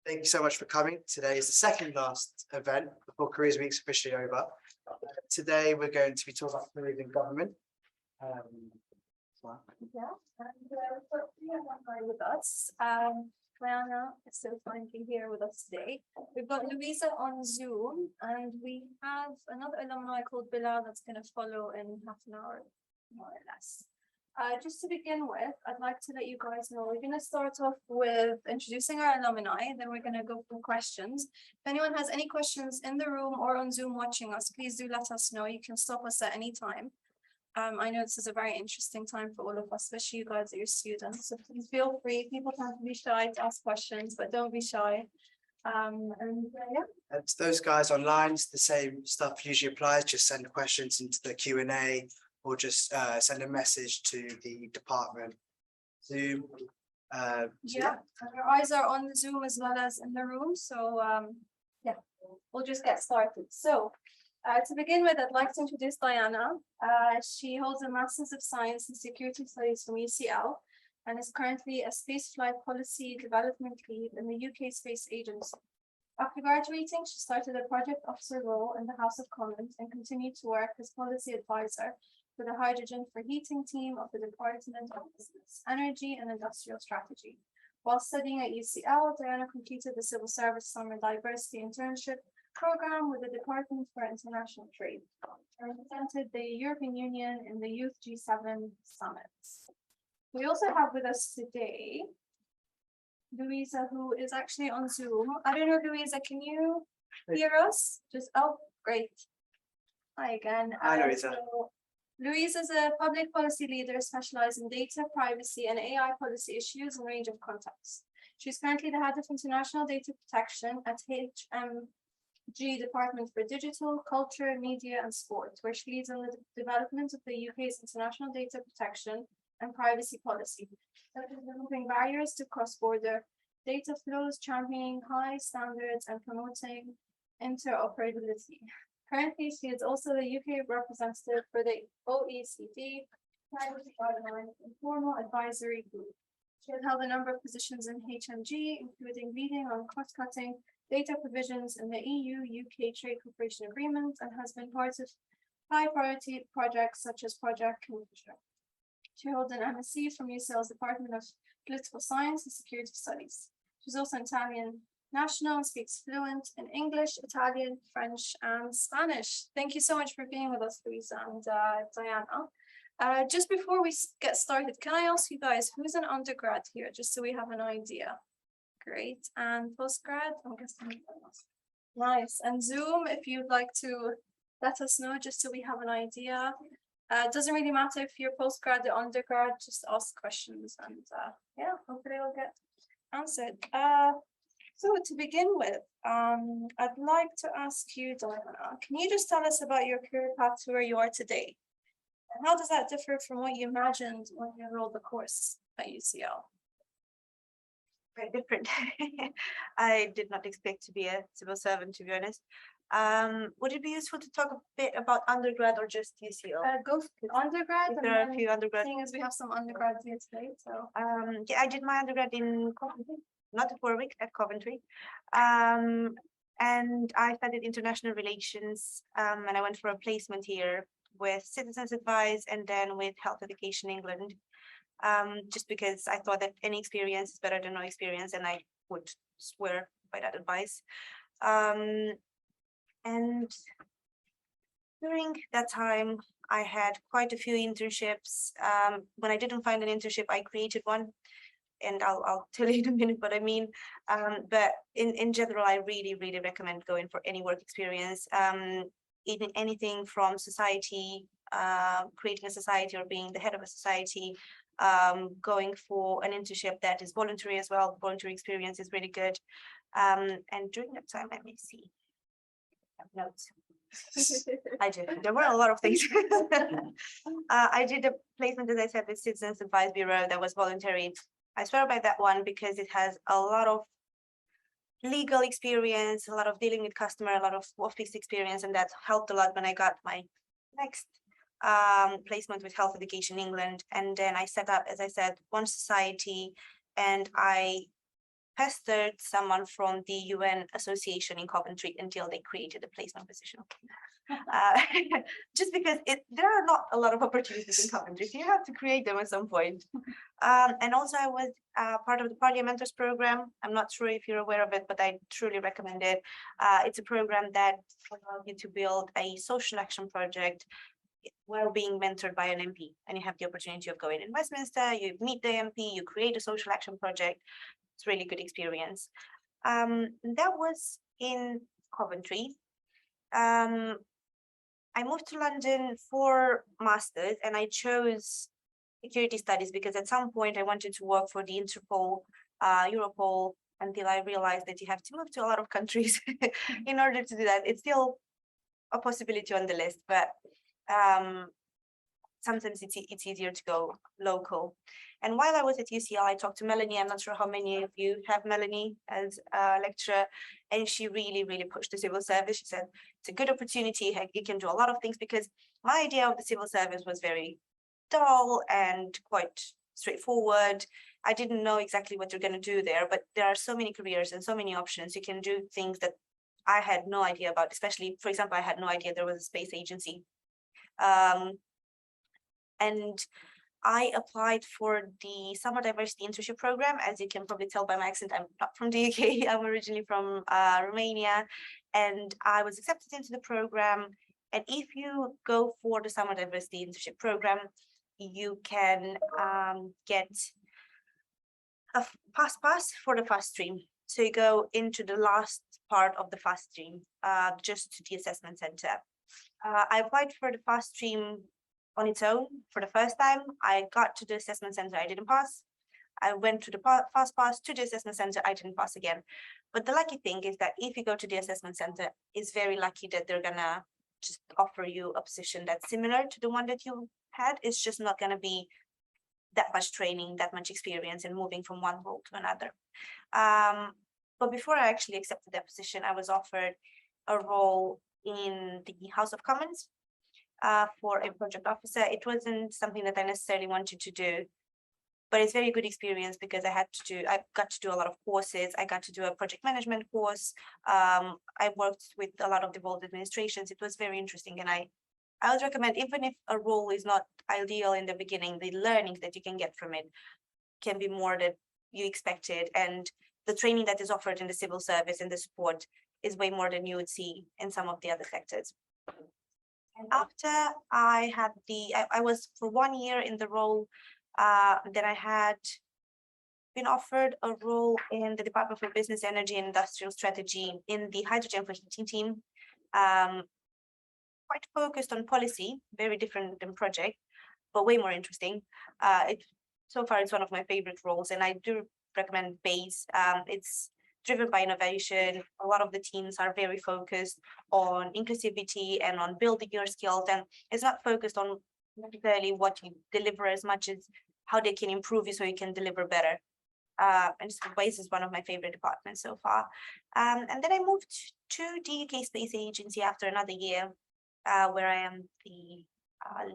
Thank you so much for coming. Today is the second last event before Careers Week's officially over. Today we're going to be talking about careers in government. Yeah, and we've got three alumni with us. Diana is still finally here with us today. We've got Louisa on Zoom, and we have another alumni called Bilal that's going to follow in half an hour, more or less. Just to begin with, I'd like to let you guys know we're going to start off with introducing our alumni, then we're going to go through questions. If anyone has any questions in the room or on Zoom watching us, please do let us know. You can stop us at any time. I know this is a very interesting time for all of us, especially you guys that are students. So please feel free. People tend to be shy to ask questions, but don't be shy. Yeah. And to those guys online, the same stuff usually applies. Just send questions into the Q&A or just send a message to the department. Zoom. Yeah, and your eyes are on the Zoom as well as in the room. So yeah, we'll just get started. So to begin with, I'd like to introduce Diana. She holds a Master's of Science in Security Studies from UCL and is currently a Spaceflight Policy Development Lead in the UK Space Agency. After graduating, she started a project officer role in the House of Commons and continued to work as policy advisor for the Hydrogen for Heating team of the Department of Business, Energy and Industrial Strategy. While studying at UCL, Diana completed the Civil Service Summer Diversity Internship program with the Department for International Trade and represented the European Union in the Youth G7 summits. We also have with us today Louisa, who is actually on Zoom. I don't know, Louisa, can you hear us? Oh, great. Hi again. Hi, Louisa. Louisa is a public policy leader specialized in data, privacy, and AI policy issues in a range of contexts. She's currently the head of international data protection at HMG Department for Digital, Culture, Media and Sport, where she leads on the development of the UK's international data protection and privacy policy, such as removing barriers to cross-border data flows, championing high standards and promoting interoperability. Currently, she is also the UK representative for the OECD Privacy Guidelines Informal Advisory Group. She has held a number of positions in HMG, including leading on cost-cutting data provisions in the EU-UK Trade Cooperation Agreement, and has been part of high-priority projects such as Project Kingfisher. She holds an MSc from UCL's Department of Political Science and Security Studies. She's also an Italian national and speaks fluent in English, Italian, French, and Spanish. Thank you so much for being with us, Louisa and Diana. Just before we get started, can I ask you guys, who's an undergrad here, just so we have an idea? Great. And postgrad? I'm guessing. Nice. And Zoom, if you'd like to let us know, just so we have an idea. It doesn't really matter if you're postgrad or undergrad, just ask questions and yeah, hopefully we'll get answered. So to begin with, I'd like to ask you, Diana, can you just tell us about your career path to where you are today? And how does that differ from what you imagined when you enrolled the course at UCL? Very different. I did not expect to be a civil servant, to be honest. Would it be useful to talk a bit about undergrad or just UCL? Go for undergrad. There are a few undergrad. Seeing as we have some undergrads here today, so yeah, I did my undergrad in Coventry, not at Warwick, at Coventry, and I studied international relations, and I went for a placement here with Citizens Advice and then with Health Education England, just because I thought that any experience is better than no experience, and I would swear by that advice. And during that time, I had quite a few internships. When I didn't find an internship, I created one, and I'll tell you in a minute what I mean. But in general, I really recommend going for any work experience, even anything from society, creating a society or being the head of a society, going for an internship that is voluntary as well. Voluntary experience is really good. And during that time, let me see. Notes. I did. There were a lot of things. I did a placement, as I said, with Citizens Advice Bureau that was voluntary. I swear by that one because it has a lot of legal experience, a lot of dealing with customer, a lot of office experience, and that helped a lot when I got my next placement with Health Education England. And then I set up, as I said, one society, and I pestered someone from the UN association in Coventry until they created a placement position. Just because there are not a lot of opportunities in Coventry, so you have to create them at some point. And also I was part of the Parliamenters program. I'm not sure if you're aware of it, but I truly recommend it. It's a program that allows you to build a social action project while being mentored by an MP, and you have the opportunity of going in Westminster, you meet the MP, you create a social action project. It's really good experience. That was in Coventry. I moved to London for masters, and I chose security studies because at some point I wanted to work for the Interpol, Europol, until I realized that you have to move to a lot of countries in order to do that. It's still a possibility on the list, but sometimes it's easier to go local. And while I was at UCL, I talked to Melanie. I'm not sure how many of you have Melanie as a lecturer, and she really, really pushed the civil service. She said, it's a good opportunity. You can do a lot of things, because my idea of the civil service was very dull and quite straightforward. I didn't know exactly what you're going to do there, but there are so many careers and so many options. You can do things that I had no idea about, especially, for example, I had no idea there was a space agency. And I applied for the Summer Diversity Internship Program. As you can probably tell by my accent, I'm not from the UK. I'm originally from Romania, and I was accepted into the program. And if you go for the Summer Diversity Internship Program, you can get a pass for the fast stream. So you go into the last part of the fast stream, just to the assessment center. I applied for the fast stream on its own for the first time. I got to the assessment center, I didn't pass. I went to the fast pass to the assessment center, I didn't pass again. But the lucky thing is that if you go to the assessment center, it's very lucky that they're gonna just offer you a position that's similar to the one that you had. It's just not gonna be that much training, that much experience in moving from one role to another. But before I actually accepted that position, I was offered a role in the House of Commons for a project officer. It wasn't something that I necessarily wanted to do, but it's very good experience because I got to do a lot of courses. I got to do a project management course. I worked with a lot of devolved administrations. It was very interesting, and I would recommend, even if a role is not ideal in the beginning, the learnings that you can get from it can be more than you expected, and the training that is offered in the civil service and the support is way more than you would see in some of the other sectors. And after I had I was for 1 year in the role, then I had been offered a role in the Department for Business, Energy and Industrial Strategy in the hydrogen for heating team. Quite focused on policy, very different than project, but way more interesting. So far it's one of my favorite roles, and I do recommend BASE. It's driven by innovation. A lot of the teams are very focused on inclusivity and on building your skills, and it's not focused on necessarily what you deliver as much as how they can improve you so you can deliver better. And BASE is one of my favorite departments so far. And then I moved to the UK Space Agency after another year, where I am the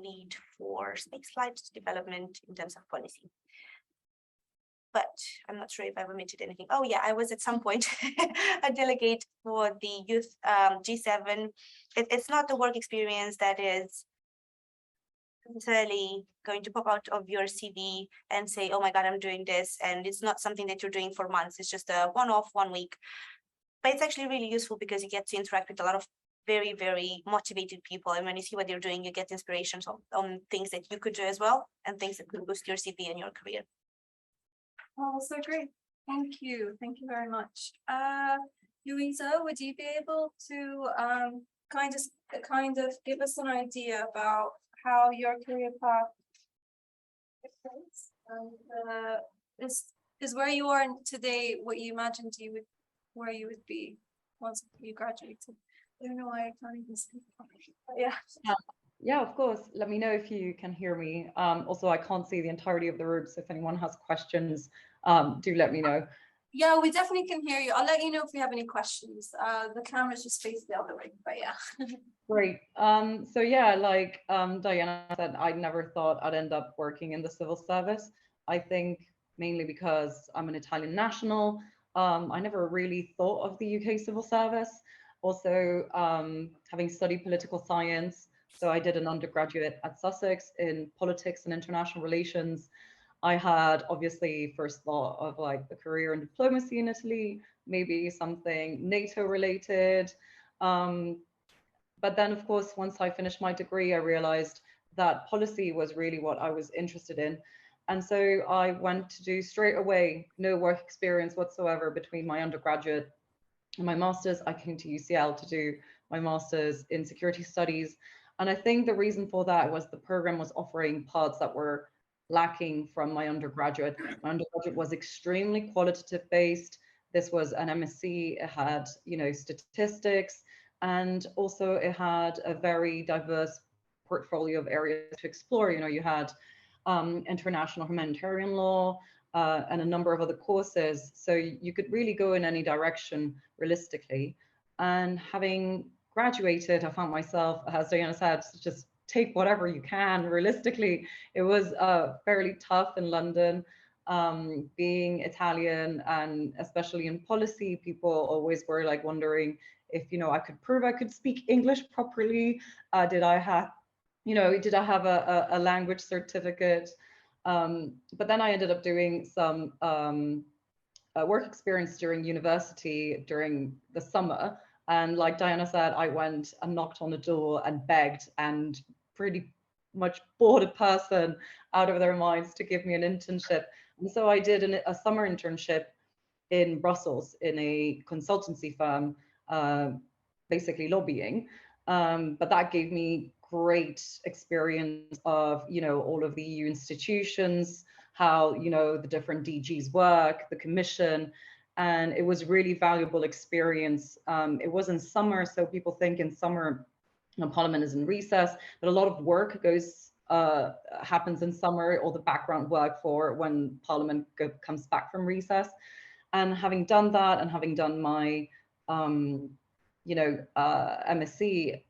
lead for spaceflight development in terms of policy. But I'm not sure if I've omitted anything. Oh yeah, I was at some point a delegate for the youth G7. It's not the work experience that is necessarily going to pop out of your CV and say, oh my God, I'm doing this. And it's not something that you're doing for months. It's just a one-off, 1 week. But it's actually really useful because you get to interact with a lot of very, very motivated people. And when you see what they're doing, you get inspirations on things that you could do as well, and things that could boost your CV and your career. Oh, so great. Thank you. Thank you very much. Louisa, would you be able to kind of give us an idea about how your career path is, and is where you are today what you imagined where you would be once you graduated? I don't know why I can't even speak. Yeah. Yeah, of course. Let me know if you can hear me. Also, I can't see the entirety of the room, so if anyone has questions, do let me know. Yeah, we definitely can hear you. I'll let you know if we have any questions. The camera's just faced the other way, but yeah. Great. So yeah, like Diana said, I never thought I'd end up working in the civil service. I think mainly because I'm an Italian national. I never really thought of the UK civil service. Also, having studied political science, so I did an undergraduate at Sussex in politics and international relations. I had obviously first thought of like a career in diplomacy in Italy, maybe something NATO related. Um, but then, of course, once I finished my degree, I realized that policy was really what I was interested in. And so I went to do straight away, no work experience whatsoever between my undergraduate and my master's. I came to UCL to do my master's in security studies. And I think the reason for that was the program was offering parts that were lacking from my undergraduate. My undergraduate was extremely qualitative based. This was an MSc. It had, statistics, and also it had a very diverse portfolio of areas to explore. You had international humanitarian law, and a number of other courses. So you could really go in any direction realistically. And having graduated, I found myself, as Diana said, just take whatever you can realistically. It was fairly tough in London. Being Italian, and especially in policy, people always were like wondering if, I could prove I could speak English properly. Did I have a language certificate? But then I ended up doing some work experience during university during the summer. And like Diana said, I went and knocked on the door and begged and pretty much bought a person out of their minds to give me an internship. And so I did a summer internship in Brussels in a consultancy firm, basically lobbying. But that gave me great experience of, all of the EU institutions, how, the different DGs work, the commission, and it was really valuable experience. It was in summer, so people think in summer, Parliament is in recess, but a lot of work happens in summer, all the background work for when Parliament comes back from recess. And having done that, and having done my, MSc,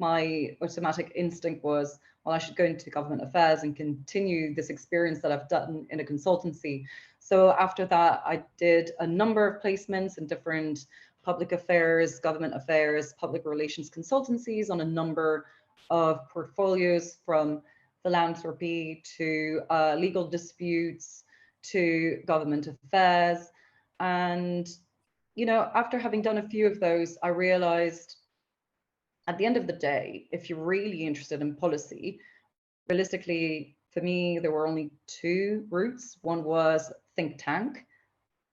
my automatic instinct was, well, I should go into government affairs and continue this experience that I've done in a consultancy. So after that, I did a number of placements in different public affairs, government affairs, public relations consultancies on a number of portfolios, from philanthropy to legal disputes to government affairs. And, after having done a few of those, I realized at the end of the day, if you're really interested in policy, realistically, for me, there were only two routes. One was think tank,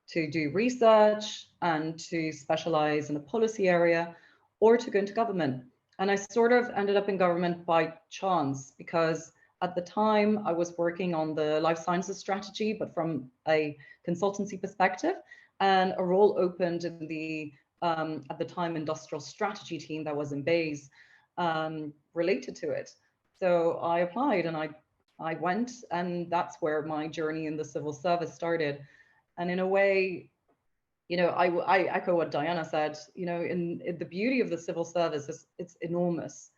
to do research and to specialize in a policy area, or to go into government. And I sort of ended up in government by chance, because at the time I was working on the life sciences strategy, but from a consultancy perspective, and a role opened in the at the time industrial strategy team that was in Bays, related to it. So I applied and I went, and that's where my journey in the civil service started. And in a way, I echo what Diana said. In the beauty of the civil service is it's enormous,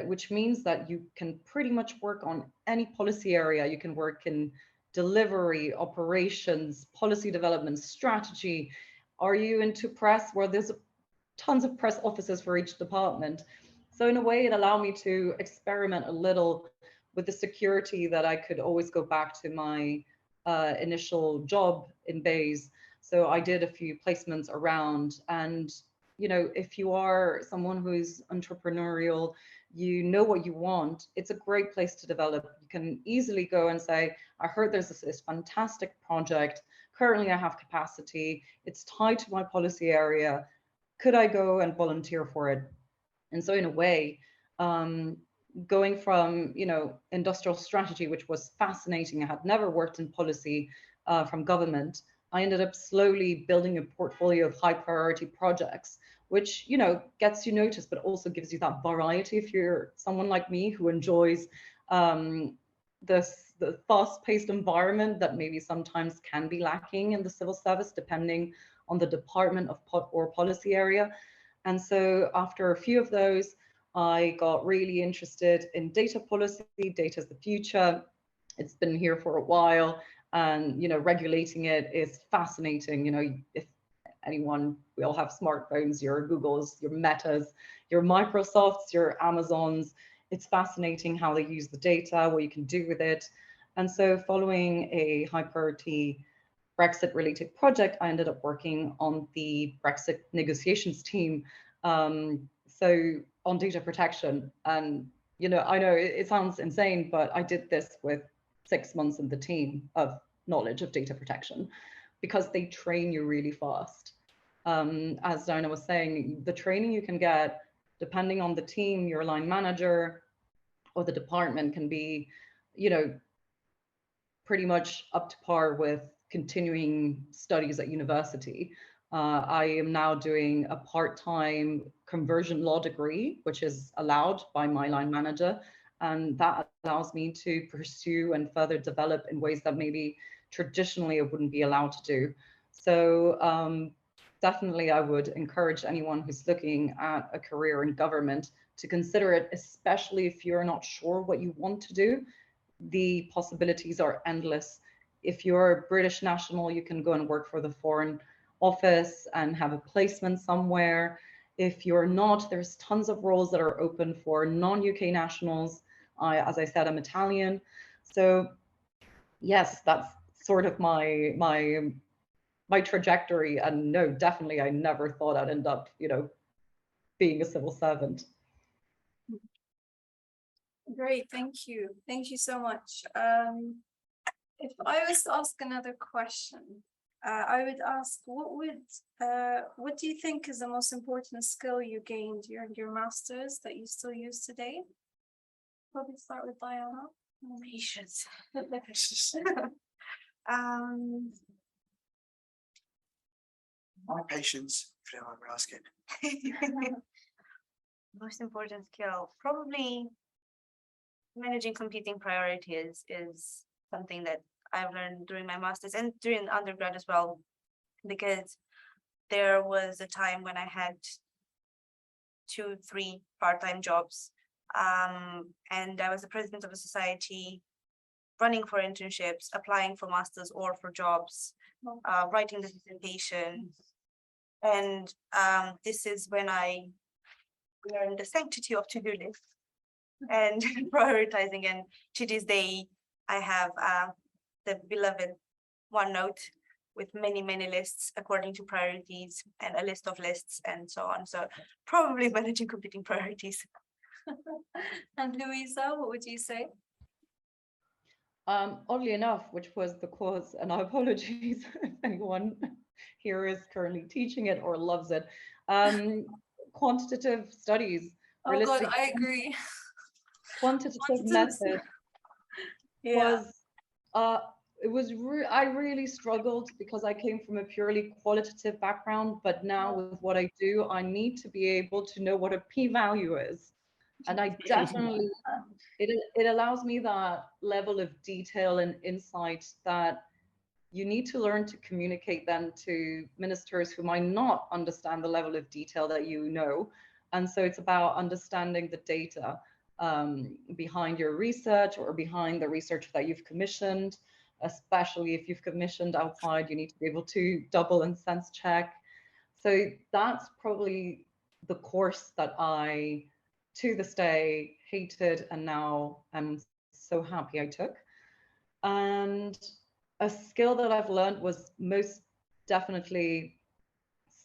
which means that you can pretty much work on any policy area. You can work in delivery, operations, policy development, strategy. Are you into press? Well, there's tons of press offices for each department. So in a way, it allowed me to experiment a little with the security that I could always go back to my initial job in Bays. So I did a few placements around, and if you are someone who's entrepreneurial, you know what you want, it's a great place to develop. You can easily go and say, I heard there's this fantastic project. Currently, I have capacity. It's tied to my policy area. Could I go and volunteer for it? And so in a way, going from, industrial strategy, which was fascinating, I had never worked in policy from government, I ended up slowly building a portfolio of high priority projects, which, gets you noticed, but also gives you that variety. If you're someone like me who enjoys the fast-paced environment that maybe sometimes can be lacking in the civil service, depending on the department or policy area. And so after a few of those, I got really interested in data policy. Data is the future. It's been here for a while. and, you know, regulating it is fascinating. You know, if anyone, we all have smartphones, your Googles, your Metas, your Microsofts, your Amazons. It's fascinating how they use the data, what you can do with it. And so following a high priority Brexit related project, I ended up working on the Brexit negotiations team. So on data protection. And, you know, I know it sounds insane, but I did this with 6 months in the team of knowledge of data protection because they train you really fast. As Diana was saying, the training you can get, depending on the team, your line manager or the department, can be, you know, pretty much up to par with continuing studies at university. I am now doing a part-time conversion law degree, which is allowed by my line manager. And that allows me to pursue and further develop in ways that maybe traditionally I wouldn't be allowed to do. So definitely I would encourage anyone who's looking at a career in government to consider it, especially if you're not sure what you want to do. The possibilities are endless. If you're a British national, you can go and work for the Foreign Office and have a placement somewhere. If you're not, there's tons of roles that are open for non-UK nationals. As I said, I'm Italian. So yes, that's sort of my trajectory. And no, definitely, I never thought I'd end up, you know, being a civil servant. Great, thank you. Thank you so much. If I was to ask another question, I would ask, what do you think is the most important skill you gained during your masters that you still use today? Probably start with Diana. Patience. My patience, if you don't mind me asking. Most important skill, probably managing competing priorities is something that I've learned during my master's and during undergrad as well, because there was a time when I had 2-3 part-time jobs, and I was the president of a society, running for internships, applying for masters or for jobs, writing the dissertation. And this is when I learned the sanctity of to-do lists and prioritizing. And to this day, I have the beloved OneNote with many lists according to priorities and a list of lists and so on. So probably managing competing priorities. And Louisa, what would you say? Oddly enough, which was the cause, and apologies if anyone here is currently teaching it or loves it, quantitative studies. Oh God, I agree. Quantitative method was, I really struggled because I came from a purely qualitative background, but now with what I do, I need to be able to know what a p-value is. And I definitely, it allows me that level of detail and insight that you need to learn to communicate then to ministers who might not understand the level of detail that you know. And so it's about understanding the data behind your research or behind the research that you've commissioned, especially if you've commissioned outside, you need to be able to double and sense check. So that's probably the course that I, to this day, hated and now I'm so happy I took. And a skill that I've learned was most definitely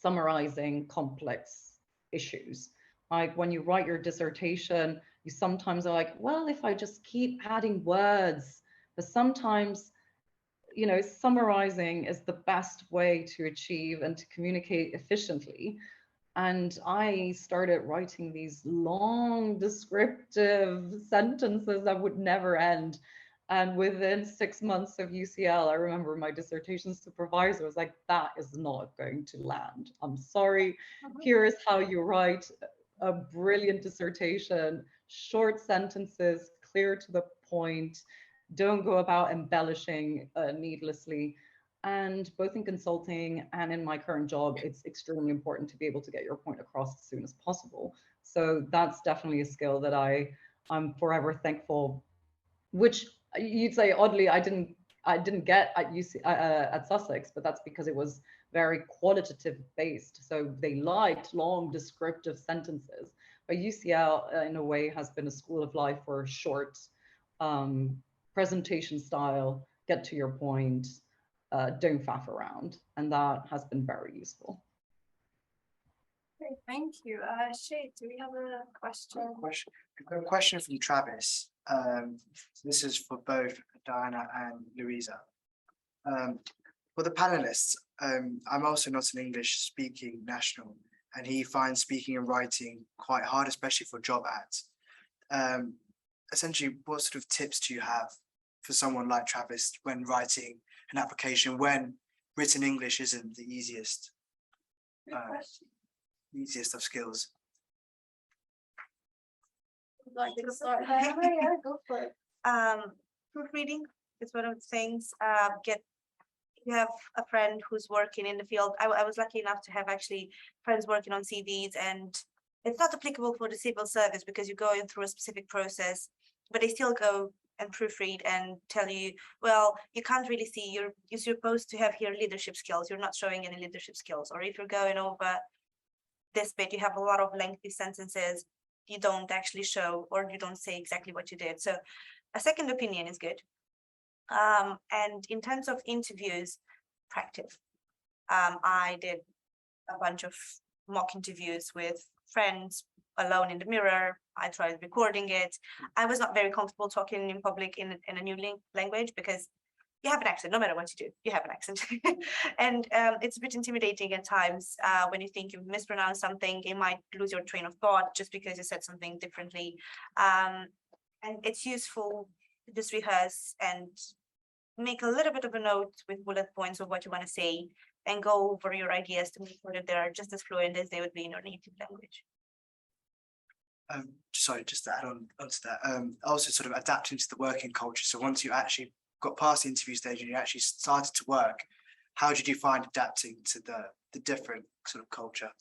summarizing complex issues. Like when you write your dissertation, you sometimes are like, well, if I just keep adding words, but sometimes, you know, summarizing is the best way to achieve and to communicate efficiently. And I started writing these long descriptive sentences that would never end. And within 6 months of UCL, I remember my dissertation supervisor was like, that is not going to land. I'm sorry. Here is how you write a brilliant dissertation, short sentences, clear to the point. Don't go about embellishing needlessly. And both in consulting and in my current job, it's extremely important to be able to get your point across as soon as possible. So that's definitely a skill that I'm forever thankful, which you'd say oddly, I didn't I didn't get at at Sussex, but that's because it was very qualitative based. So they liked long descriptive sentences. But UCL, in a way, has been a school of life for short presentation style, get to your point, don't faff around. And that has been very useful. Great, thank you. Shay, do we have a question? I've got a question from Travis. This is for both Diana and Louisa. For the panelists, I'm also not an English speaking national, and he finds speaking and writing quite hard, especially for job ads. Essentially, what sort of tips do you have for someone like Travis when writing an application when written English isn't the easiest of skills? Would like to start? Yeah, go for it. Proofreading is one of the things. You have a friend who's working in the field. I was lucky enough to have actually friends working on CVs, and it's not applicable for the civil service because you're going through a specific process, but they still go and proofread and tell you, well, you can't really see, you're supposed to have here leadership skills. You're not showing any leadership skills. Or if you're going over this bit, you have a lot of lengthy sentences you don't actually show, or you don't say exactly what you did. So a second opinion is good. And in terms of interviews, practice. I did a bunch of mock interviews with friends alone in the mirror. I tried recording it. I was not very comfortable talking in public in a new language because you have an accent, no matter what you do, you have an accent. And it's a bit intimidating at times when you think you've mispronounced something, you might lose your train of thought just because you said something differently. And it's useful to just rehearse and make a little bit of a note with bullet points of what you want to say and go over your ideas to make sure that they're just as fluent as they would be in your native language. Sorry, just to add on onto that, also sort of adapting to the working culture. So once you actually got past the interview stage and you actually started to work, how did you find adapting to the different sort of culture?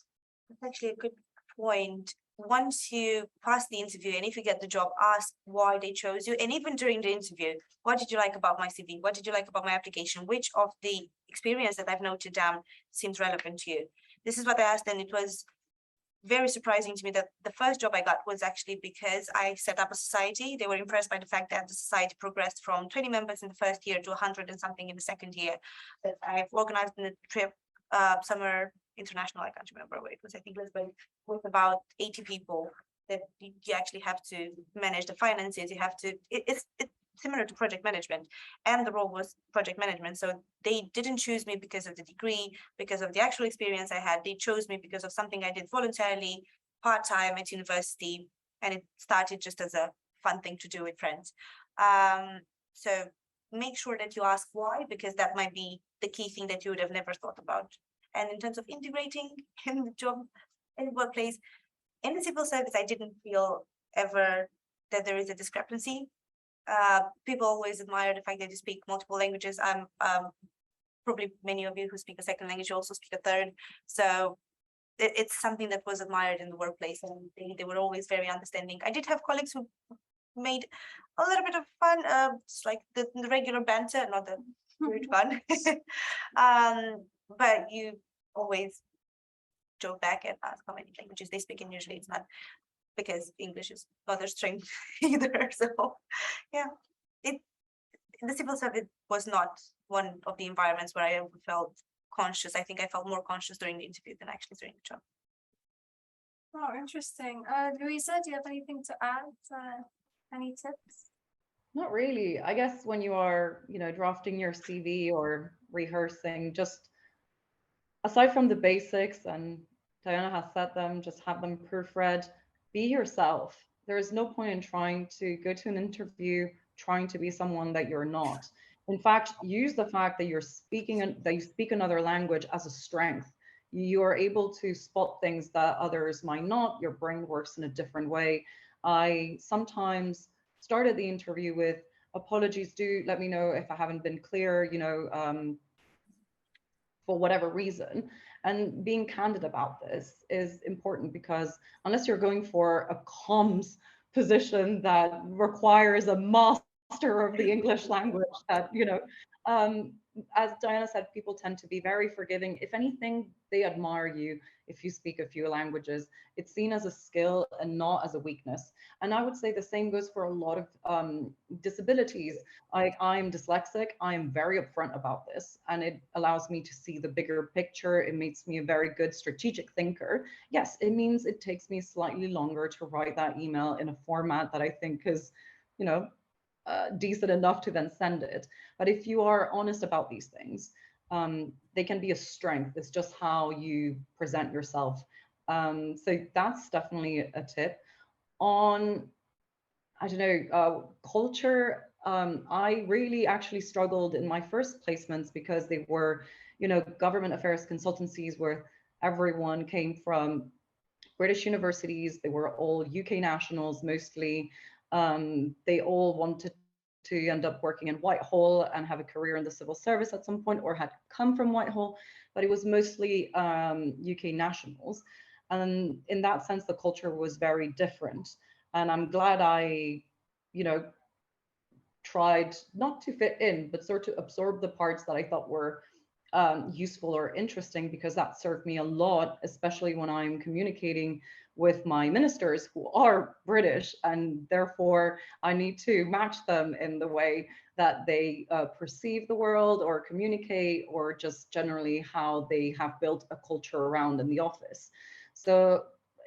That's actually a good point. Once you pass the interview and if you get the job, ask why they chose you. And even during the interview, what did you like about my CV? What did you like about my application? Which of the experience that I've noted down seems relevant to you? This is what I asked, and it was very surprising to me that the first job I got was actually because I set up a society. They were impressed by the fact that the society progressed from 20 members in the first year to 100 and something in the second year. That I've organized a trip, summer international, I can't remember where it was, I think Lisbon, with about 80 people that you actually have to manage the finances. You have to, it's similar to project management, and the role was project management. So they didn't choose me because of the degree, because of the actual experience I had. They chose me because of something I did voluntarily, part-time at university, and it started just as a fun thing to do with friends. So make sure that you ask why, because that might be the key thing that you would have never thought about. And in terms of integrating in the job, in the workplace, in the civil service, I didn't feel ever that there is a discrepancy. People always admire the fact that you speak multiple languages. I'm probably many of you who speak a second language also speak a third. So it's something that was admired in the workplace, and they were always very understanding. I did have colleagues who made a little bit of fun, just like the regular banter, not the weird fun. But you always joke back and ask how many languages they speak, and usually it's not because English is not their strength either. So yeah, the civil service was not one of the environments where I felt conscious. I think I felt more conscious during the interview than actually during the job. Oh, interesting. Louisa, do you have anything to add? Any tips? Not really. I guess when you are, drafting your CV or rehearsing, just aside from the basics, and Diana has said them, just have them proofread, be yourself. There is no point in trying to go to an interview trying to be someone that you're not. In fact, use the fact that you speak another language as a strength. You are able to spot things that others might not. Your brain works in a different way. I sometimes started the interview with, apologies, do let me know if I haven't been clear, for whatever reason. And being candid about this is important, because unless you're going for a comms position that requires a master master of the English language that, as Diana said, people tend to be very forgiving. If anything, they admire you if you speak a few languages. It's seen as a skill and not as a weakness. And I would say the same goes for a lot of disabilities. I'm dyslexic. I'm very upfront about this, and it allows me to see the bigger picture. It makes me a very good strategic thinker. Yes, it means it takes me slightly longer to write that email in a format that I think is, decent enough to then send it. But if you are honest about these things, they can be a strength. It's just how you present yourself. So that's definitely a tip. On, I don't know, culture, I really actually struggled in my first placements because they were, government affairs consultancies where everyone came from British universities. They were all UK nationals mostly. They all wanted to end up working in Whitehall and have a career in the civil service at some point, or had come from Whitehall, but it was mostly UK nationals. And in that sense, the culture was very different. And I'm glad I, tried not to fit in, but sort of absorb the parts that I thought were useful or interesting, because that served me a lot, especially when I'm communicating with my ministers who are British, and therefore I need to match them in the way that they perceive the world or communicate, or just generally how they have built a culture around in the office. So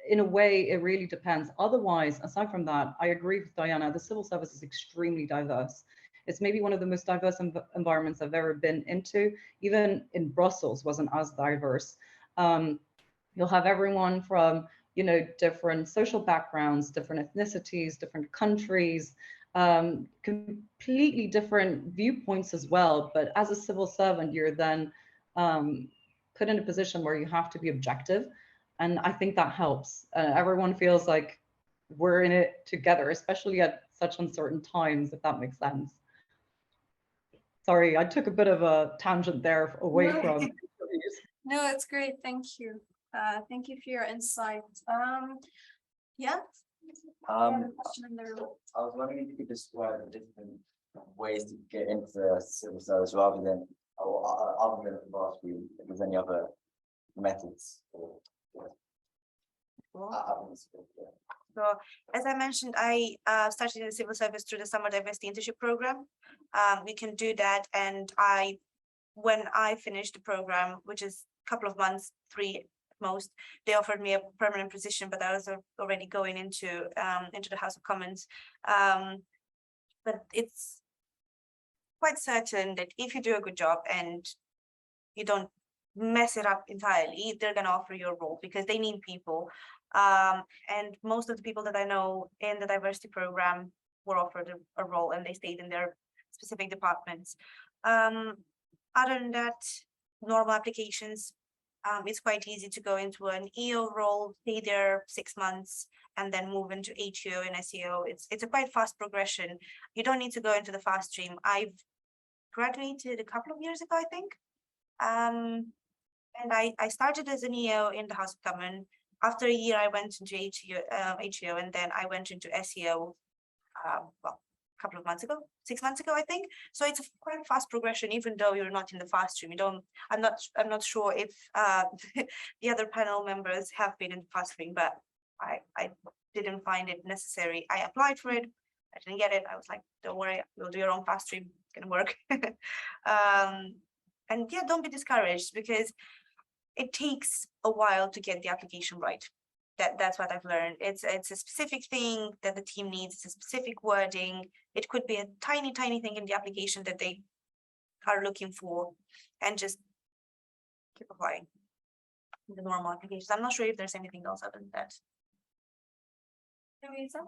in a way, it really depends. Otherwise, aside from that, I agree with Diana, the civil service is extremely diverse. It's maybe one of the most diverse environments I've ever been into. Even in Brussels wasn't as diverse. You'll have everyone from, different social backgrounds, different ethnicities, different countries, completely different viewpoints as well. But as a civil servant, you're then put in a position where you have to be objective. And I think that helps. Everyone feels like we're in it together, especially at such uncertain times, if that makes sense. Sorry, I took a bit of a tangent there away from interviews. No, it's great. Thank you. Thank you for your insight. Yeah. Question in the room. I was wondering if you could describe the different ways to get into the civil service rather than, other than the vast room, if there's any other methods or So as I mentioned, I started in the civil service through the summer diversity internship program. We can do that, and when I finished the program, which is a couple of months, 3 at most, they offered me a permanent position, but I was already going into the House of Commons. But it's quite certain that if you do a good job and you don't mess it up entirely, they're going to offer you a role, because they need people. And most of the people that I know in the diversity program were offered a role, and they stayed in their specific departments. Other than that, normal applications, it's quite easy to go into an EO role, stay there 6 months, and then move into HEO and SEO. It's a quite fast progression. You don't need to go into the fast stream. I've graduated a couple of years ago, I think. And I started as an EO in the House of Commons. After a year, I went into HEO, and then I went into SEO, well, a couple of months ago, 6 months ago, I think. So it's a quite fast progression, even though you're not in the fast stream. I'm not sure if the other panel members have been in the fast stream, but I didn't find it necessary. I applied for it, I didn't get it. I was like, don't worry, you'll do your own fast stream, it's gonna work. And yeah, don't be discouraged, because it takes a while to get the application right. That's what I've learned. It's a specific thing that the team needs. It's a specific wording. It could be a tiny thing in the application that they are looking for, and just keep applying the normal applications. I'm not sure if there's anything else other than that. Louisa?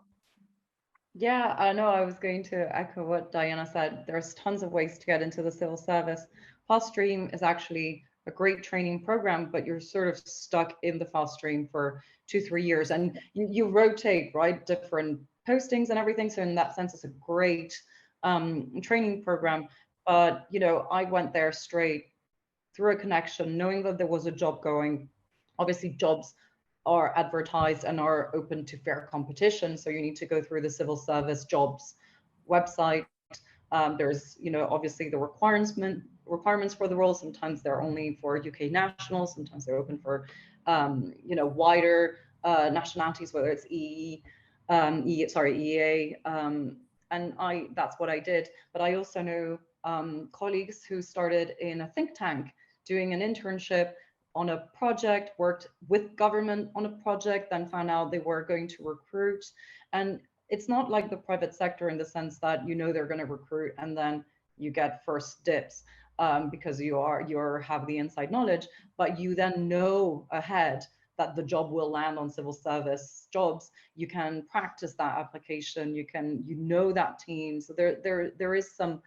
Yeah, I know, I was going to echo what Diana said. There's tons of ways to get into the civil service. Fast stream is actually a great training program, but you're sort of stuck in the fast stream for 2-3 years, and you rotate, right, different postings and everything. So in that sense, it's a great training program. But I went there straight through a connection, knowing that there was a job going. Obviously, jobs are advertised and are open to fair competition, so you need to go through the civil service jobs website There's, obviously the requirements for the role. Sometimes they're only for UK nationals. Sometimes they're open for, wider nationalities, whether it's EEA. And that's what I did. But I also know colleagues who started in a think tank doing an internship on a project, worked with government on a project, then found out they were going to recruit. And it's not like the private sector in the sense that they're going to recruit and then you get first dibs because you have the inside knowledge, but you then know ahead that the job will land on civil service jobs. You can practice that application. You know that team. So there is some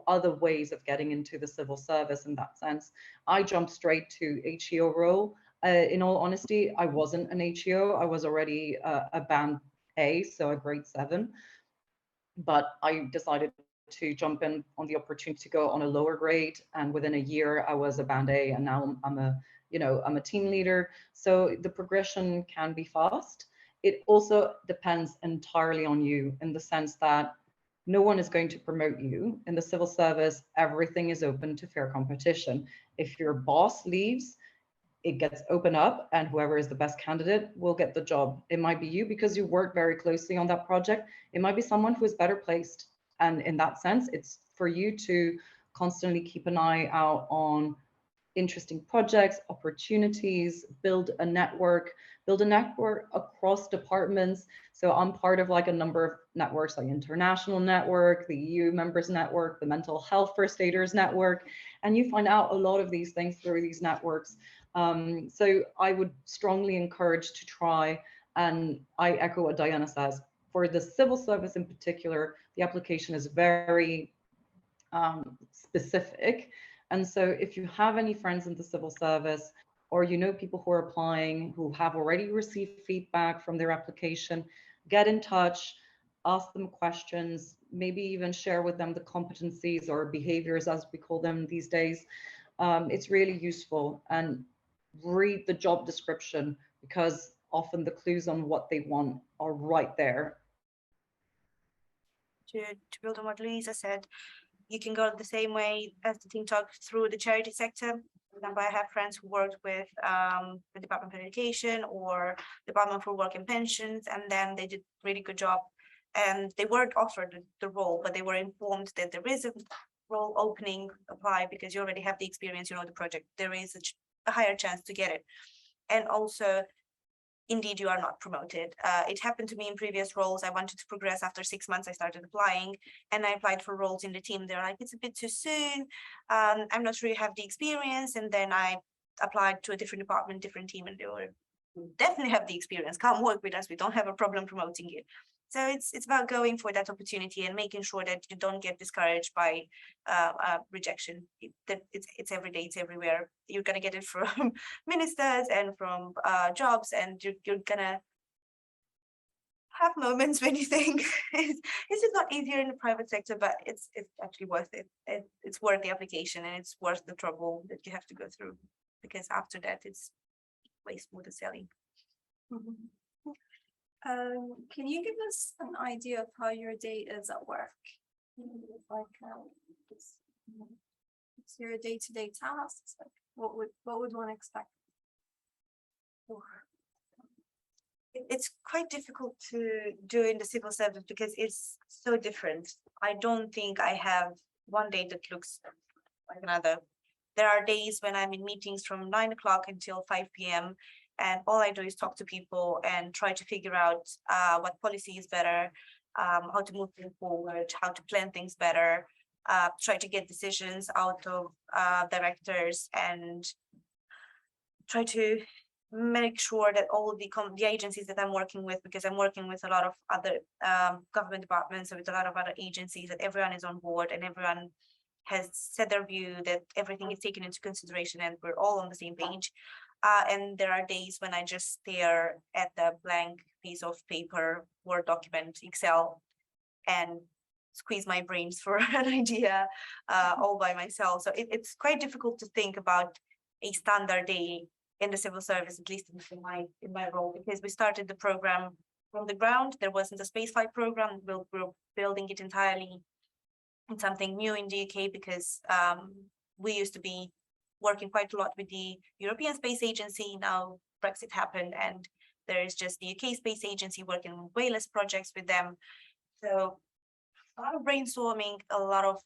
other ways of getting into the civil service in that sense. I jumped straight to HEO role. In all honesty, I wasn't an HEO. I was already a band A, so a grade 7. But I decided to jump in on the opportunity to go on a lower grade, and within a year I was a band A, and now I'm a team leader. So the progression can be fast. It also depends entirely on you, in the sense that no one is going to promote you. In the civil service, everything is open to fair competition. If your boss leaves, it gets opened up, and whoever is the best candidate will get the job. It might be you because you work very closely on that project. It might be someone who is better placed. And in that sense, it's for you to constantly keep an eye out on interesting projects, opportunities, build a network across departments. So I'm part of like a number of networks, like International Network, the EU Members Network, the Mental Health First Aiders Network, and you find out a lot of these things through these networks. So I would strongly encourage to try, and I echo what Diana says. For the civil service in particular, the application is very specific. And so if you have any friends in the civil service, or people who are applying who have already received feedback from their application, get in touch, ask them questions, maybe even share with them the competencies or behaviors, as we call them these days. It's really useful. And read the job description, because often the clues on what they want are right there. To build on what Louisa said, you can go the same way as the team talk through the charity sector. For example, I have friends who worked with the Department of Education or Department for Work and Pensions, and then they did a really good job. And they weren't offered the role, but they were informed that there is a role opening, apply, because you already have the experience, the project. There is a higher chance to get it. And also, indeed, you are not promoted. It happened to me in previous roles. I wanted to progress. After 6 months, I started applying, and I applied for roles in the team. They're like, it's a bit too soon. I'm not sure you have the experience. And then I applied to a different department, different team, and they were, definitely have the experience. Come work with us. We don't have a problem promoting you. So it's about going for that opportunity and making sure that you don't get discouraged by rejection. It's every day, it's everywhere. You're gonna get it from ministers and from jobs, and you're gonna have moments when you think it's just not easier in the private sector, but it's actually worth it. It's worth the application, and it's worth the trouble that you have to go through, because after that it's way smoother sailing. Can you give us an idea of how your day is at work? Like, what's your day-to-day tasks? Like, what would one expect? It's quite difficult to do in the civil service because it's so different. I don't think I have one day that looks like another. There are days when I'm in meetings from 9 o'clock until 5 p.m. and all I do is talk to people and try to figure out what policy is better, how to move things forward, how to plan things better, try to get decisions out of directors, and try to make sure that all the agencies that I'm working with, because I'm working with a lot of other government departments, so with a lot of other agencies, that everyone is on board and everyone has said their view, that everything is taken into consideration and we're all on the same page. And there are days when I just stare at the blank piece of paper, Word document, Excel, and squeeze my brains for an idea all by myself. So it's quite difficult to think about a standard day in the civil service, at least in my role, because we started the program from the ground. There wasn't a spaceflight program. We're building it entirely It's something new in the UK because we used to be working quite a lot with the European Space Agency. Now Brexit happened and there is just the UK Space Agency working on way less projects with them. So a lot of brainstorming, a lot of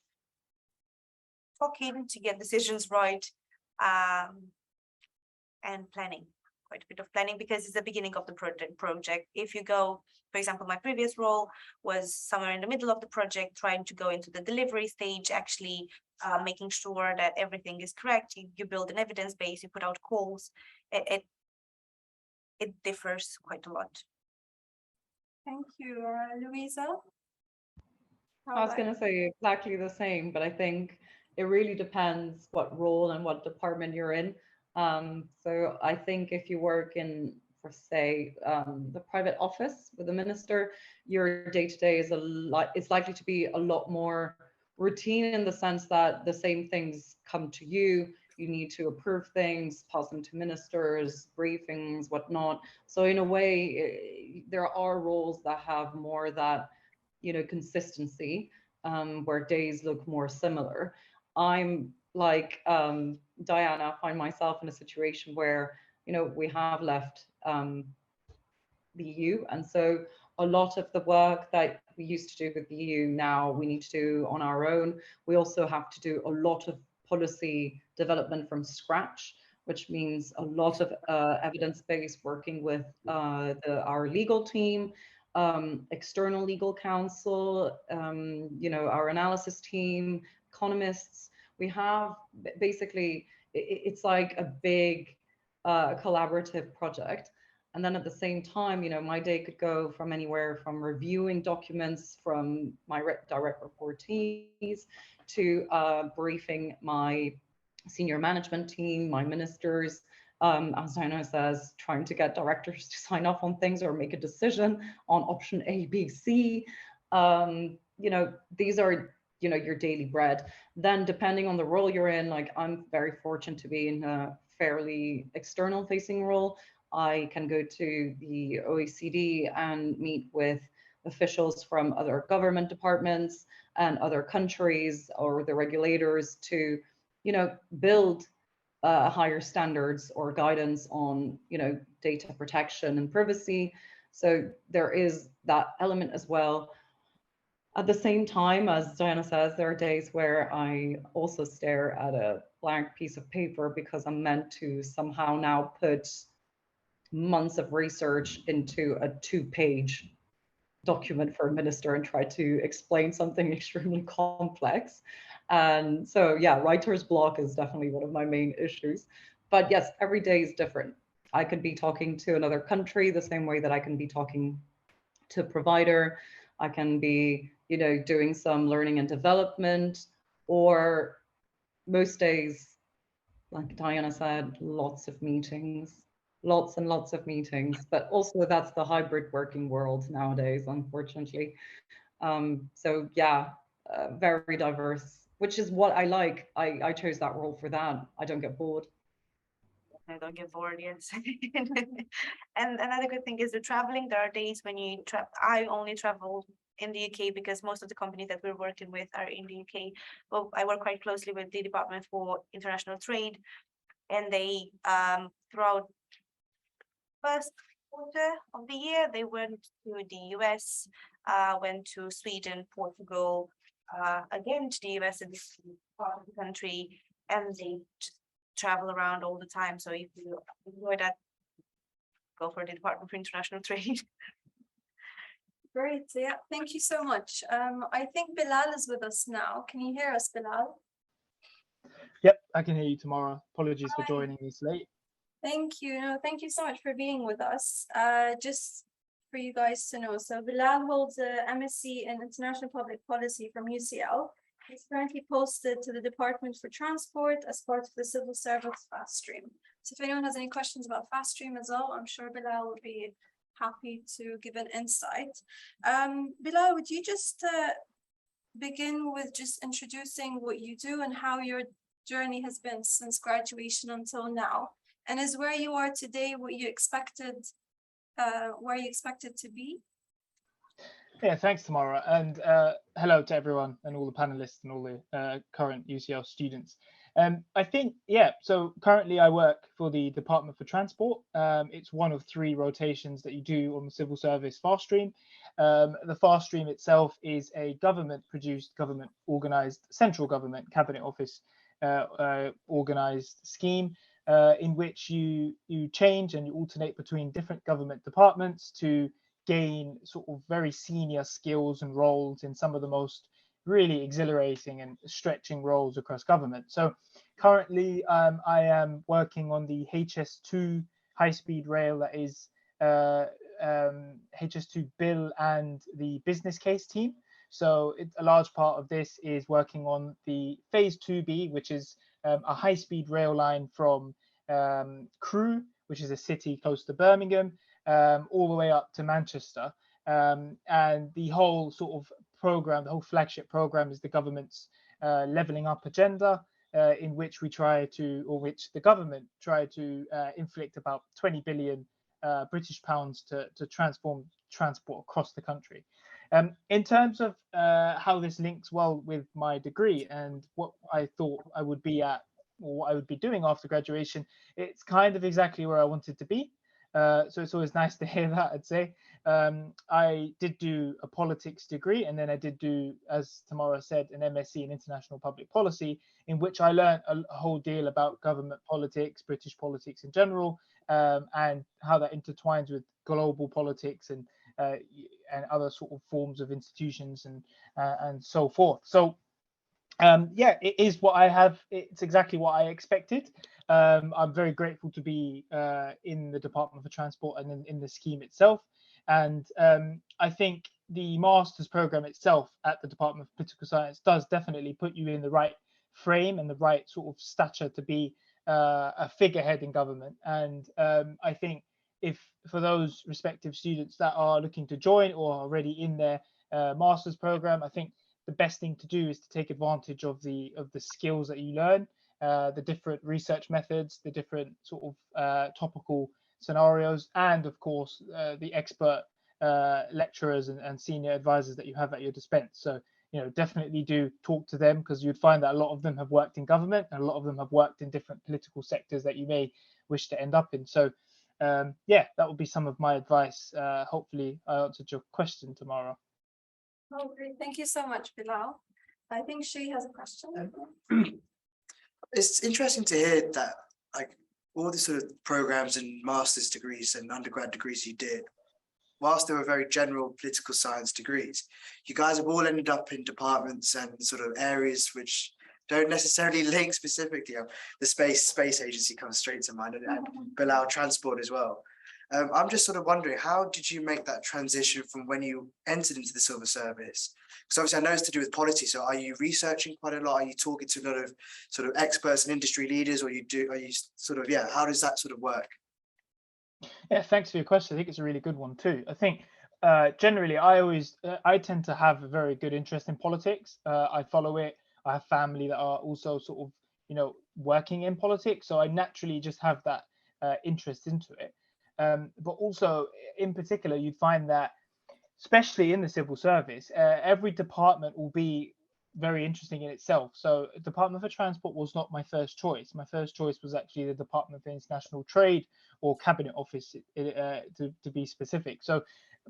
talking to get decisions right, and planning, quite a bit of planning because it's the beginning of the project. If you go, for example, my previous role was somewhere in the middle of the project, trying to go into the delivery stage, actually making sure that everything is correct. You build an evidence base, you put out calls. It differs quite a lot. Thank you, Louisa. I was going to say exactly the same, but I think it really depends what role and what department you're in. So I think if you work in, for say, the private office with a minister, your day-to-day is it's likely to be a lot more routine in the sense that the same things come to you. You need to approve things, pass them to ministers, briefings, whatnot. So in a way, there are roles that have more that, consistency, where days look more similar. I'm like Diana, I find myself in a situation where, we have left the EU. And so a lot of the work that we used to do with the EU, now we need to do on our own. We also have to do a lot of policy development from scratch, which means a lot of evidence-based working with our legal team, external legal counsel, our analysis team, economists. We have basically, it's like a big collaborative project. And then at the same time, my day could go from anywhere from reviewing documents from my direct reportees to briefing my senior management team, my ministers, as Diana says, trying to get directors to sign off on things or make a decision on option A, B, C. These are, your daily bread. Then depending on the role you're in, like I'm very fortunate to be in a fairly external facing role. I can go to the OECD and meet with officials from other government departments and other countries or the regulators to, build higher standards or guidance on, data protection and privacy. So there is that element as well. At the same time, as Diana says, there are days where I also stare at a blank piece of paper because I'm meant to somehow now put months of research into a 2-page document for a minister and try to explain something extremely complex. And so, yeah, writer's block is definitely one of my main issues. But yes, every day is different. I could be talking to another country the same way that I can be talking to a provider. I can be, doing some learning and development, or most days, like Diana said, lots of meetings, lots and lots of meetings, but also that's the hybrid working world nowadays, unfortunately. So yeah, very diverse, which is what I like. I chose that role for that. I don't get bored. I don't get bored, yes. And another good thing is the traveling. There are days when you I only travel in the UK because most of the companies that we're working with are in the UK. Well, I work quite closely with the Department for International Trade, and they throughout first quarter of the year they went to the US, went to Sweden, Portugal, again to the US and this part of the country, and they travel around all the time. So if you enjoy that, go for the Department for International Trade. Great, yeah, thank you so much. I think Bilal is with us now. Can you hear us, Bilal? Yep, I can hear you, Tamara. Apologies for joining this late. Thank you. No, thank you so much for being with us. Just for you guys to know, so Bilal holds a MSc in International Public Policy from UCL. He's currently posted to the Department for Transport as part of the Civil Service Fast Stream. So if anyone has any questions about Fast Stream as well, I'm sure Bilal would be happy to give an insight. Bilal, would you just begin with just introducing what you do and how your journey has been since graduation until now? And is where you are today what you expected, where you expected to be? Yeah, thanks, Tamara, and hello to everyone and all the panelists and all the current UCL students. I think, yeah, so currently I work for the Department for Transport. It's one of 3 rotations that you do on the civil service fast stream. The fast stream itself is a government-produced, government-organized, central government cabinet office organized scheme in which you change and you alternate between different government departments to gain sort of very senior skills and roles in some of the most really exhilarating and stretching roles across government. So currently I am working on the HS2 high-speed rail, that is HS2 bill and the business case team. So a large part of this is working on the phase 2B, which is a high-speed rail line from Crewe, which is a city close to Birmingham, all the way up to Manchester. And the whole sort of program, the whole flagship program, is the government's levelling up agenda, in which we try to, or which the government try to inflict about 20 billion British pounds to transform transport across the country. In terms of how this links well with my degree and what I thought I would be at, or what I would be doing after graduation, it's kind of exactly where I wanted to be. So it's always nice to hear that, I'd say. I did do a politics degree, and then I did do, as Tamara said, an MSc in international public policy, in which I learned a whole deal about government politics, British politics in general, and how that intertwines with global politics and other sort of forms of institutions and so forth. So yeah, it is what I have. It's exactly what I expected. I'm very grateful to be in the Department for Transport and in the scheme itself. And I think the master's program itself at the Department of Political Science does definitely put you in the right frame and the right sort of stature to be a figurehead in government. And I think if for those respective students that are looking to join or are already in their master's program, I think the best thing to do is to take advantage of the skills that you learn, the different research methods, the different sort of topical scenarios, and of course the expert lecturers and senior advisors that you have at your dispense. So definitely do talk to them, because you'd find that a lot of them have worked in government and a lot of them have worked in different political sectors that you may wish to end up in. So yeah, that would be some of my advice. Hopefully I answered your question, Tamara. Oh, great. Thank you so much, Bilal. I think she has a question. It's interesting to hear that, like, all the sort of programs and master's degrees and undergrad degrees you did, whilst they were very general political science degrees, you guys have all ended up in departments and sort of areas which don't necessarily link specifically. The space agency comes straight to mind, and Bilal transport as well. I'm just sort of wondering, how did you make that transition from when you entered into the civil service? Because obviously I know it's to do with policy. So are you researching quite a lot? Are you talking to a lot of sort of experts and industry leaders, or are you sort of, yeah, how does that sort of work? Yeah, thanks for your question. I think it's a really good one too. I think generally I tend to have a very good interest in politics. I follow it. I have family that are also sort of working in politics, so I naturally just have that interest into it. But also in particular, you'd find that, especially in the civil service, every department will be very interesting in itself. So Department for Transport was not my first choice. My first choice was actually the Department for International Trade, or Cabinet Office to be specific. So,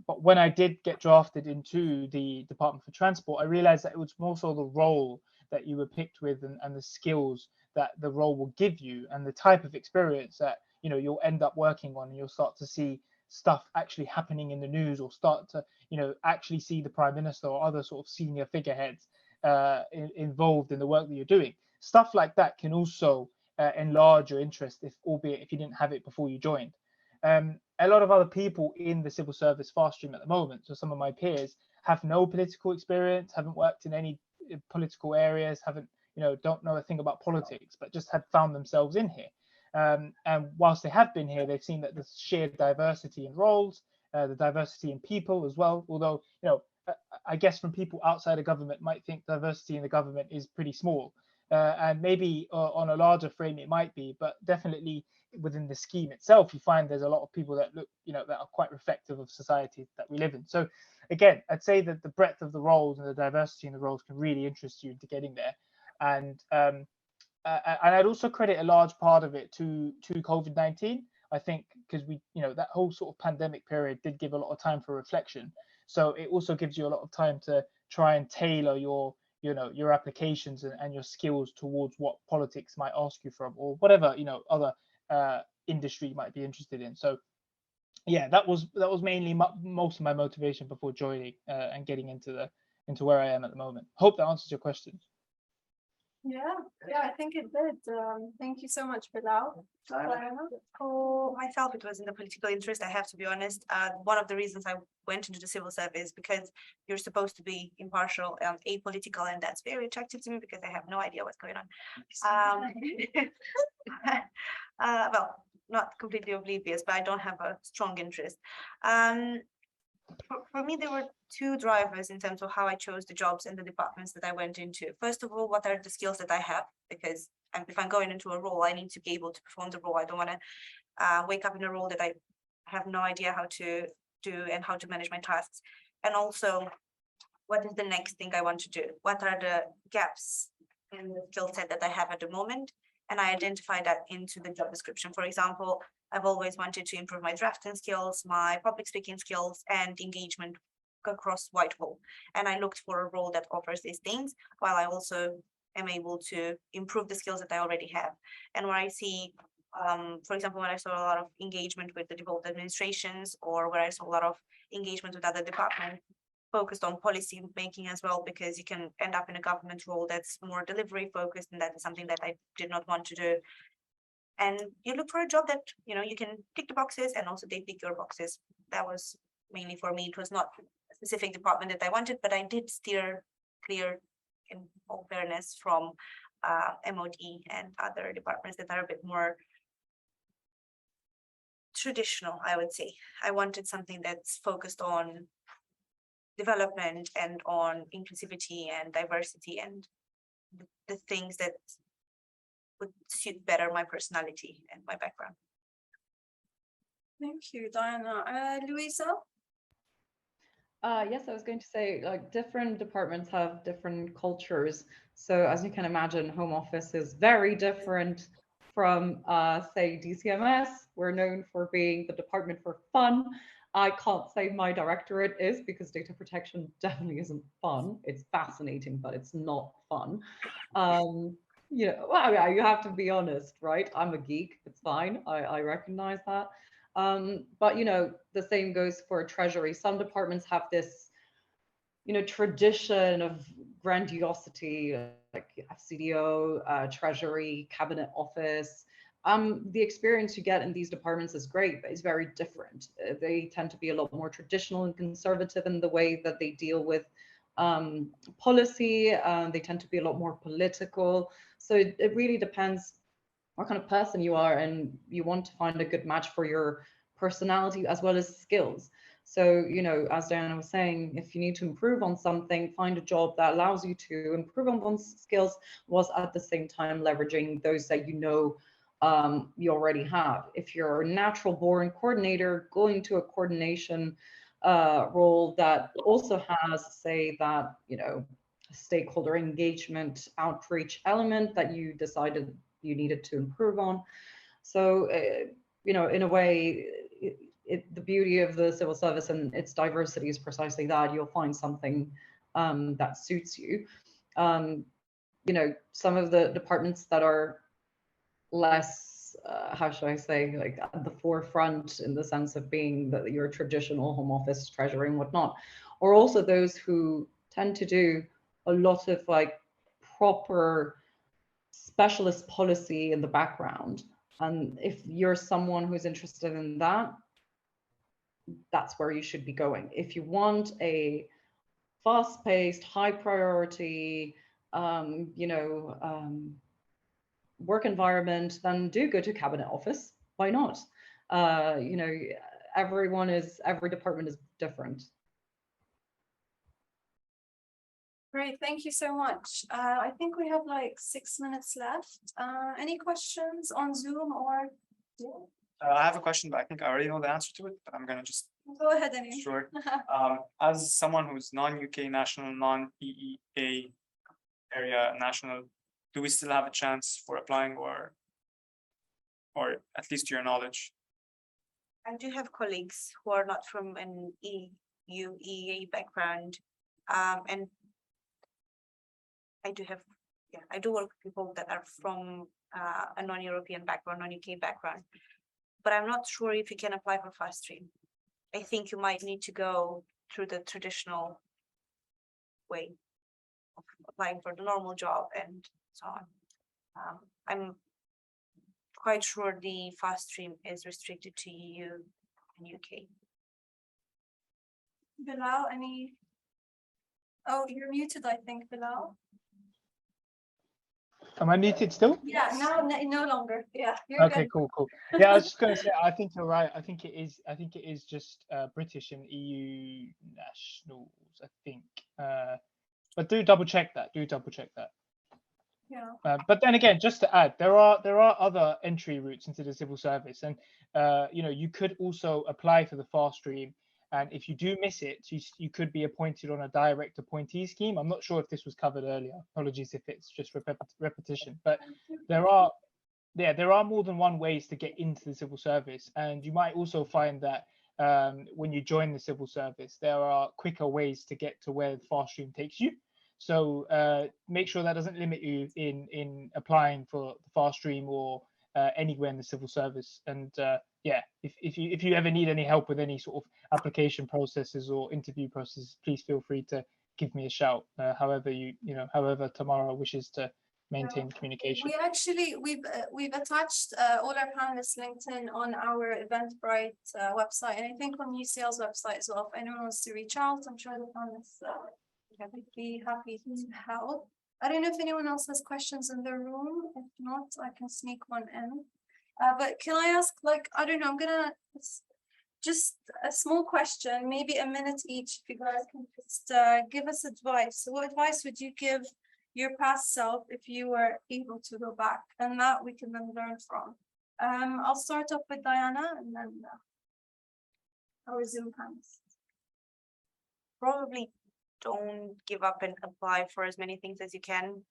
but when I did get drafted into the Department for Transport, I realized that it was more so the role that you were picked with and the skills that the role will give you and the type of experience that you'll end up working on, and you'll start to see stuff actually happening in the news, or start to actually see the Prime Minister or other sort of senior figureheads involved in the work that you're doing. Stuff like that can also enlarge your interest, albeit if you didn't have it before you joined. A lot of other people in the civil service fast stream at the moment, so some of my peers, have no political experience, haven't worked in any political areas, don't know a thing about politics, but just had found themselves in here. And whilst they have been here, they've seen that the shared diversity in roles, the diversity in people as well. Although, I guess from people outside of government might think diversity in the government is pretty small. And maybe on a larger frame it might be, but definitely within the scheme itself, you find there's a lot of people that look, that are quite reflective of society that we live in. So again, I'd say that the breadth of the roles and the diversity in the roles can really interest you into getting there. And I'd also credit a large part of it to COVID-19. I think because that whole sort of pandemic period did give a lot of time for reflection. So it also gives you a lot of time to try and tailor your applications and your skills towards what politics might ask you from, or whatever other industry you might be interested in. So yeah, that was mainly most of my motivation before joining and getting into where I am at the moment. Hope that answers your question. Yeah, I think it did. Thank you so much, Bilal. For myself, it wasn't a political interest, I have to be honest. One of the reasons I went into the civil service because you're supposed to be impartial and apolitical, and that's very attractive to me because I have no idea what's going on. Well, not completely oblivious, but I don't have a strong interest. For me, there were two drivers in terms of how I chose the jobs and the departments that I went into. First of all, what are the skills that I have? Because if I'm going into a role, I need to be able to perform the role. I don't want to wake up in a role that I have no idea how to do and how to manage my tasks. And also, what is the next thing I want to do? What are the gaps in the skill set that I have at the moment? And I identify that into the job description. For example, I've always wanted to improve my drafting skills, my public speaking skills, and engagement across Whitehall. And I looked for a role that offers these things, while I also am able to improve the skills that I already have. And where I see, for example, when I saw a lot of engagement with the devolved administrations, or where I saw a lot of engagement with other departments, focused on policy making as well, because you can end up in a government role that's more delivery focused, and that is something that I did not want to do. And you look for a job that you can tick the boxes, and also they tick your boxes. That was mainly for me. It was not a specific department that I wanted, but I did steer clear, in all fairness, from MOD and other departments that are a bit more traditional, I would say. I wanted something that's focused on development and on inclusivity and diversity and the things that would suit better my personality and my background. Thank you, Diana. Louisa? Yes, I was going to say, like, different departments have different cultures. So as you can imagine, Home Office is very different from, say, DCMS. We're known for being the department for fun. I can't say my directorate is, because data protection definitely isn't fun. It's fascinating, but it's not fun. Well, yeah, you have to be honest, right? I'm a geek. It's fine. I recognize that. But the same goes for Treasury. Some departments have this, tradition of grandiosity, like CDO, Treasury, Cabinet Office. The experience you get in these departments is great, but it's very different. They tend to be a lot more traditional and conservative in the way that they deal with policy. They tend to be a lot more political. So it really depends what kind of person you are, and you want to find a good match for your personality as well as skills. So, as Diana was saying, if you need to improve on something, find a job that allows you to improve on those skills, whilst at the same time leveraging those that you already have. If you're a natural born coordinator, going to a coordination role that also has, say, that, stakeholder engagement outreach element that you decided you needed to improve on. So, in a way, the beauty of the civil service and its diversity is precisely that. You'll find something that suits you. Some of the departments that are less, how should I say, like at the forefront in the sense of being your traditional Home Office, Treasury and whatnot, or also those who tend to do a lot of like proper specialist policy in the background. And if you're someone who's interested in that, that's where you should be going. If you want a fast-paced, high priority, work environment, then do go to Cabinet Office. Why not? Every department is different. Great, thank you so much. I think we have like 6 minutes left. Any questions on Zoom or? I have a question, but I think I already know the answer to it, but I'm going to just Go ahead, Amir. Sure. As someone who's non-UK national, non-EEA area national, do we still have a chance for applying, or at least to your knowledge? I do have colleagues who are not from an EU, EEA background. And I do have, yeah, I do work with people that are from a non-European background, non-UK background. But I'm not sure if you can apply for fast stream. I think you might need to go through the traditional way of applying for the normal job and so on. I'm quite sure the fast stream is restricted to EU and UK. Bilal, any? Oh, you're muted, I think, Bilal. Am I muted still? Yeah, now no longer. Yeah, you're Okay, good. cool. Yeah, I was just going to say, I think you're right. I think it is just British and EU nationals, I think. But do double check that. Yeah. But then again, just to add, there are other entry routes into the civil service, and you could also apply for the fast stream. And if you do miss it, you could be appointed on a direct appointee scheme. I'm not sure if this was covered earlier. Apologies if it's just repetition. But there are more than one ways to get into the civil service, and you might also find that when you join the civil service, there are quicker ways to get to where the fast stream takes you. So make sure that doesn't limit you in applying for the fast stream or anywhere in the civil service. And yeah, if you ever need any help with any sort of application processes or interview processes, please feel free to give me a shout. However Tamara wishes to maintain communication. We've attached all our panelists LinkedIn on our Eventbrite website, and I think on UCL's website as well. If anyone wants to reach out, I'm sure the panelists would be happy to help. I don't know if anyone else has questions in the room. If not, I can sneak one in. But can I ask, I don't know, I'm gonna just a small question, maybe a minute each, if you guys can just give us advice. So what advice would you give your past self if you were able to go back, and that we can then learn from? I'll start off with Diana, and then our Zoom panelists. Probably don't give up and apply for as many things as you can.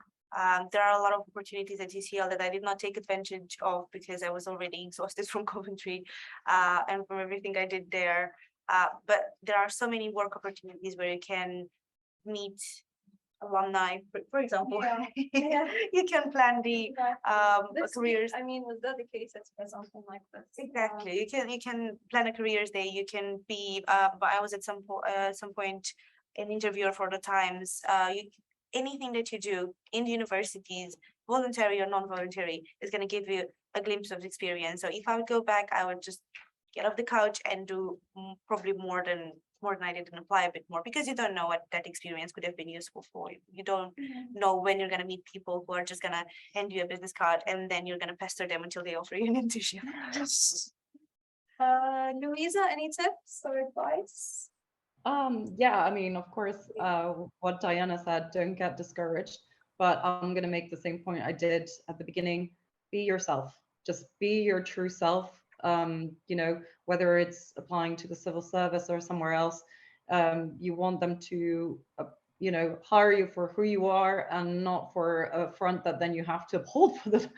There are a lot of opportunities at UCL that I did not take advantage of because I was already exhausted from Coventry and from everything I did there. But there are so many work opportunities where you can meet alumni, for example. Yeah. You can plan the careers. I mean, was dedicated for something like this. Exactly. You can plan a careers day. You can be. But I was at some point an interviewer for the Times. Anything that you do in the universities, voluntary or non-voluntary, is going to give you a glimpse of experience. So if I would go back, I would just get off the couch and do probably more than I did, and apply a bit more, because you don't know what that experience could have been useful for. You don't know when you're going to meet people who are just going to hand you a business card and then you're going to pester them until they offer you an internship. Louisa, any tips or advice? Yeah, I mean, of course, what Diana said, don't get discouraged, but I'm going to make the same point I did at the beginning. Be yourself, just be your true self. Whether it's applying to the civil service or somewhere else, you want them to, hire you for who you are and not for a front that then you have to uphold for the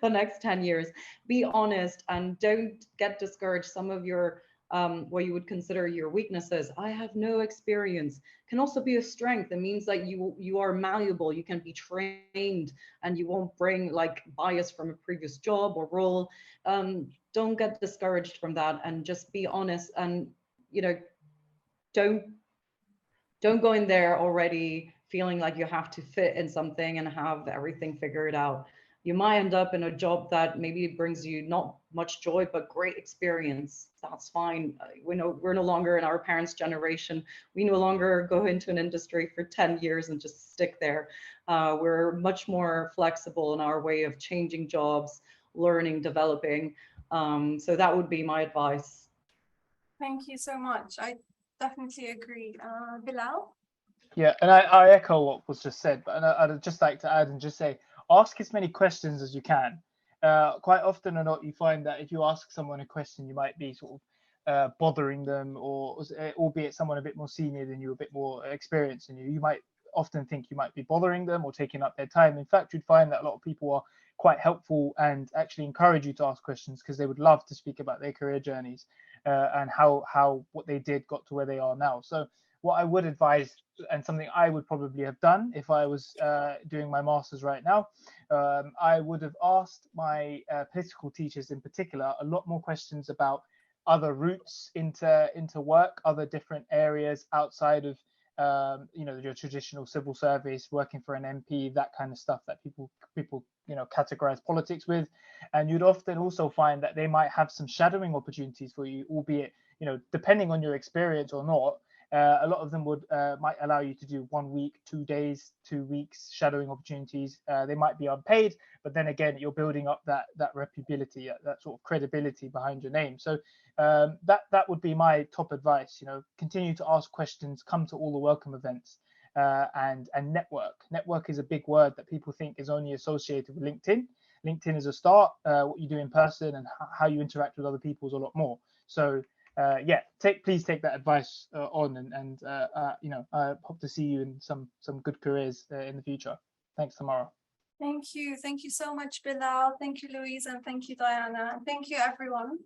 next 10 years. Be honest and don't get discouraged. Some of your what you would consider your weaknesses, I have no experience, can also be a strength. It means that you are malleable, you can be trained, and you won't bring bias from a previous job or role. Don't get discouraged from that, and just be honest, and don't go in there already feeling like you have to fit in something and have everything figured out. You might end up in a job that maybe brings you not much joy, but great experience. That's fine. We're no longer in our parents' generation. We no longer go into an industry for 10 years and just stick there. We're much more flexible in our way of changing jobs, learning, developing. So that would be my advice. Thank you so much. I definitely agree. Bilal? Yeah, and I echo what was just said, but I'd just like to add and just say, ask as many questions as you can. Quite often or not, you find that if you ask someone a question, you might be sort of bothering them, or albeit someone a bit more senior than you, a bit more experienced than you, you might often think you might be bothering them or taking up their time. In fact, you'd find that a lot of people are quite helpful and actually encourage you to ask questions because they would love to speak about their career journeys and how what they did got to where they are now. So what I would advise, and something I would probably have done if I was doing my master's right now, I would have asked my political teachers in particular a lot more questions about other routes into work, other different areas outside of your traditional civil service, working for an MP, that kind of stuff that people categorize politics with. And you'd often also find that they might have some shadowing opportunities for you, albeit depending on your experience or not. A lot of them might allow you to do 1 week, 2 days, 2 weeks shadowing opportunities. They might be unpaid, but then again, you're building up that reputability, that sort of credibility behind your name. So that would be my top advice. Continue to ask questions, come to all the welcome events, and network. Network is a big word that people think is only associated with LinkedIn. LinkedIn is a start. What you do in person and how you interact with other people is a lot more. So please take that advice on, and I hope to see you in some good careers in the future. Thanks, Tamara. Thank you so much, Bilal. Thank you, Louise, and thank you, Diana. Thank you, everyone.